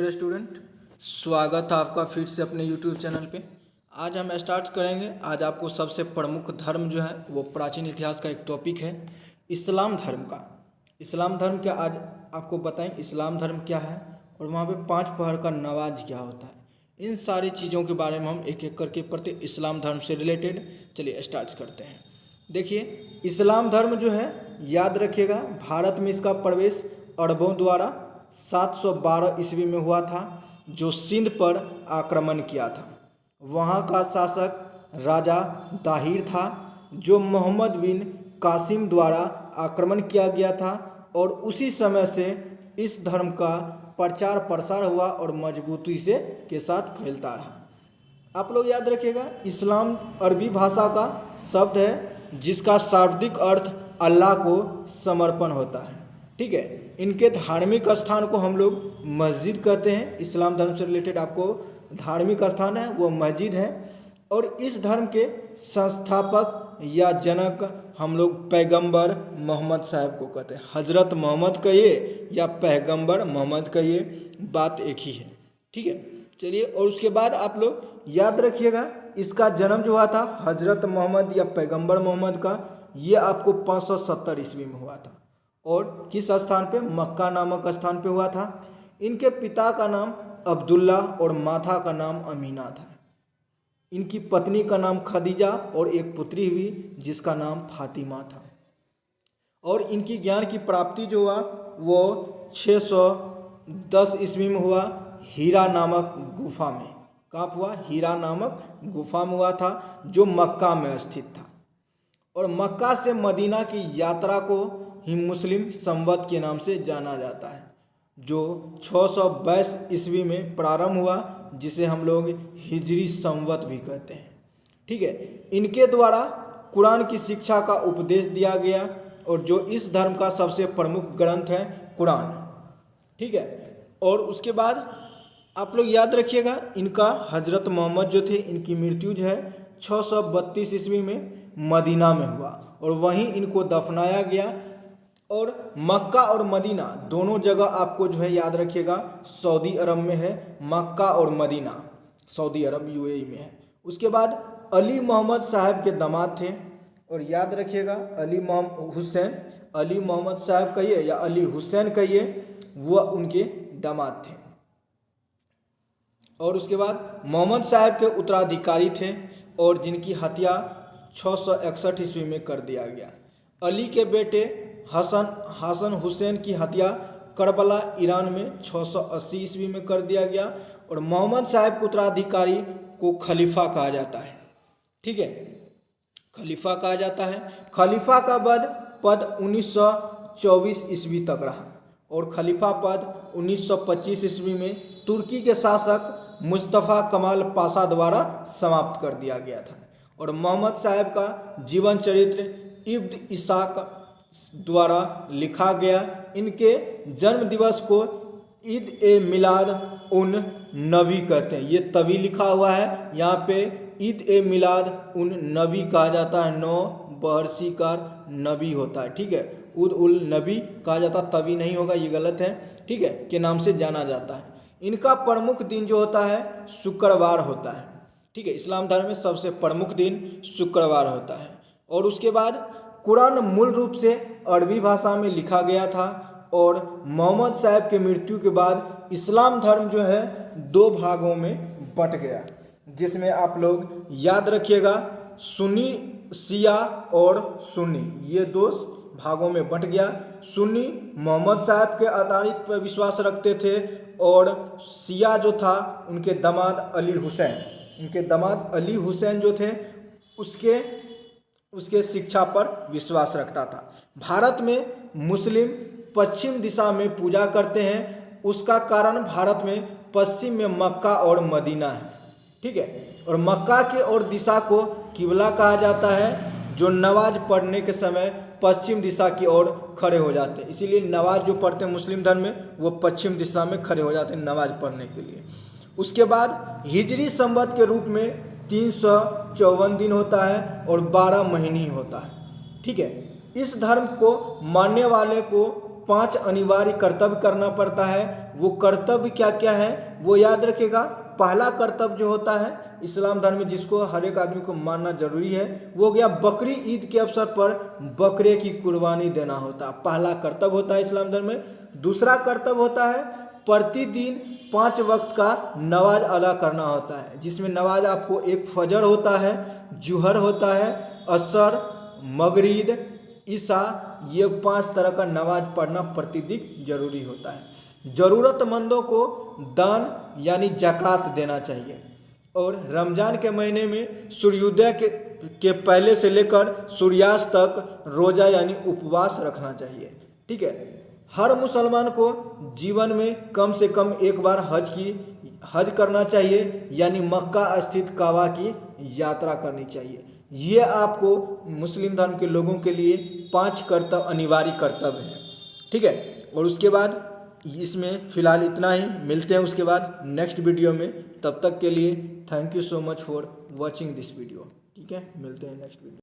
Dear student, स्वागत है आपका फिर से अपने यूट्यूब चैनल पे। आज हम स्टार्ट करेंगे। आज आपको सबसे प्रमुख धर्म जो है वो प्राचीन इतिहास का एक टॉपिक है, इस्लाम धर्म का। इस्लाम धर्म क्या आज आपको बताएं, इस्लाम धर्म क्या है और वहाँ पे 5 पहर का नमाज क्या होता है। इन सारी चीज़ों के बारे में हम एक एक करके पढ़ते, इस्लाम धर्म से रिलेटेड। चलिए स्टार्ट करते हैं। देखिए, इस्लाम धर्म जो है, याद रखिएगा, भारत में इसका प्रवेश अरबों द्वारा 712 ईस्वी में हुआ था, जो सिंध पर आक्रमण किया था। वहाँ का शासक राजा दाहिर था, जो मोहम्मद बिन कासिम द्वारा आक्रमण किया गया था, और उसी समय से इस धर्म का प्रचार प्रसार हुआ और मजबूती से के साथ फैलता रहा। आप लोग याद रखिएगा, इस्लाम अरबी भाषा का शब्द है जिसका शाब्दिक अर्थ अल्लाह को समर्पण होता है। ठीक है, इनके धार्मिक स्थान को हम लोग मस्जिद कहते हैं। इस्लाम धर्म से रिलेटेड आपको धार्मिक स्थान है वो मस्जिद है। और इस धर्म के संस्थापक या जनक हम लोग पैगंबर मोहम्मद साहब को कहते हैं। हजरत मोहम्मद कहिए या पैगंबर मोहम्मद कहिए, बात एक ही है। ठीक है, चलिए। और उसके बाद आप लोग याद रखिएगा, इसका जन्म जो हुआ था हजरत मोहम्मद या पैगंबर मोहम्मद का, ये आपको 570 ईस्वी में हुआ था। और किस स्थान पे? मक्का नामक स्थान पे हुआ था। इनके पिता का नाम अब्दुल्ला और माता का नाम अमीना था। इनकी पत्नी का नाम खदीजा और एक पुत्री हुई जिसका नाम फातिमा था। और इनकी ज्ञान की प्राप्ति जो हुआ वो 610 ईस्वी में हुआ, हीरा नामक गुफा में। कहाँ हुआ? हीरा नामक गुफा में हुआ था, जो मक्का में स्थित था। और मक्का से मदीना की यात्रा को ही मुस्लिम संवत के नाम से जाना जाता है, जो 622 ईस्वी में प्रारंभ हुआ, जिसे हम लोग हिजरी संवत भी कहते हैं। ठीक है, इनके द्वारा कुरान की शिक्षा का उपदेश दिया गया, और जो इस धर्म का सबसे प्रमुख ग्रंथ है कुरान। ठीक है, और उसके बाद आप लोग याद रखिएगा, इनका हजरत मोहम्मद जो थे, इनकी मृत्यु जो है 632 ईस्वी में मदीना में हुआ, और वहीं इनको दफनाया गया। और मक्का और मदीना दोनों जगह आपको जो है याद रखिएगा सऊदी अरब में है। मक्का और मदीना सऊदी अरब यूएई में है। उसके बाद अली मोहम्मद साहब के दामाद थे, और याद रखिएगा अली मोहम्मद साहब कहिए या अली हुसैन कहिए, वह उनके दामाद थे। और उसके बाद मोहम्मद साहब के उत्तराधिकारी थे, और जिनकी हत्या 661 ईस्वी में कर दिया गया। अली के बेटे हसन हुसैन की हत्या करबला ईरान में 680 ईस्वी में कर दिया गया। और मोहम्मद साहब के उत्तराधिकारी को खलीफा कहा जाता है। ठीक है, खलीफा कहा जाता है। खलीफा का पद 1924 ईस्वी तक रहा, और खलीफा पद 1925 ईस्वी में तुर्की के शासक मुस्तफ़ा कमाल पाशा द्वारा समाप्त कर दिया गया था। और मोहम्मद साहब का जीवन चरित्र इब्न इसाक द्वारा लिखा गया। इनके जन्म दिवस को ईद ए मिलाद उन नबी कहते हैं। ये तभी लिखा हुआ है, यहाँ पे ईद ए मिलाद उन नबी कहा जाता है। 9 बरसी का नबी होता है। ठीक है, उद उल नबी कहा जाता, तभी नहीं होगा, ये गलत है। ठीक है, के नाम से जाना जाता है। इनका प्रमुख दिन जो होता है शुक्रवार होता है। ठीक है, इस्लाम धर्म में सबसे प्रमुख दिन शुक्रवार होता है। और उसके बाद कुरान मूल रूप से अरबी भाषा में लिखा गया था, और मोहम्मद साहब के मृत्यु के बाद इस्लाम धर्म जो है 2 भागों में बंट गया, जिसमें आप लोग याद रखिएगा सुन्नी शिया और सुन्नी, ये 2 भागों में बंट गया। सुन्नी मोहम्मद साहब के आधारित पर विश्वास रखते थे, और शिया जो था उनके दामाद अली हुसैन जो थे उसके शिक्षा पर विश्वास रखता था। भारत में मुस्लिम पश्चिम दिशा में पूजा करते हैं। उसका कारण भारत में पश्चिम में मक्का और मदीना है। ठीक है, और मक्का के और दिशा को किबला कहा जाता है, जो नमाज पढ़ने के समय पश्चिम दिशा की ओर खड़े हो जाते हैं। इसीलिए नमाज जो पढ़ते हैं मुस्लिम धर्म में, वो पश्चिम दिशा में खड़े हो जाते हैं नमाज पढ़ने के लिए। उसके बाद हिजरी संवत के रूप में 354 दिन होता है और 12 महीने होता है। ठीक है, इस धर्म को मानने वाले को 5 अनिवार्य कर्तव्य करना पड़ता है। वो कर्तव्य क्या क्या है वो याद रखिएगा। पहला कर्तव्य जो होता है इस्लाम धर्म में, जिसको हर एक आदमी को मानना जरूरी है, वो हो गया बकरी ईद के अवसर पर बकरे की कुर्बानी देना होता है। पहला कर्तव्य होता है इस्लाम धर्म में। दूसरा कर्तव्य होता है प्रतिदिन 5 वक्त का नमाज अदा करना होता है, जिसमें नमाज आपको एक फजर होता है, जुहर होता है, असर, मगरिब, ईशा, ये 5 तरह का नमाज पढ़ना प्रतिदिन जरूरी होता है। ज़रूरतमंदों को दान यानी ज़कात देना चाहिए। और रमज़ान के महीने में सूर्योदय के पहले से लेकर सूर्यास्त तक रोज़ा यानी उपवास रखना चाहिए। ठीक है। हर मुसलमान को जीवन में कम से कम एक बार हज करना चाहिए, यानी मक्का स्थित काबा की यात्रा करनी चाहिए। ये आपको मुस्लिम धर्म के लोगों के लिए 5 कर्तव्य, अनिवार्य कर्तव्य हैं। ठीक है। और उसके बाद इसमें फ़िलहाल इतना ही, मिलते हैं उसके बाद नेक्स्ट वीडियो में। तब तक के लिए thank you so much for watching this video. ठीक है, मिलते हैं नेक्स्ट वीडियो।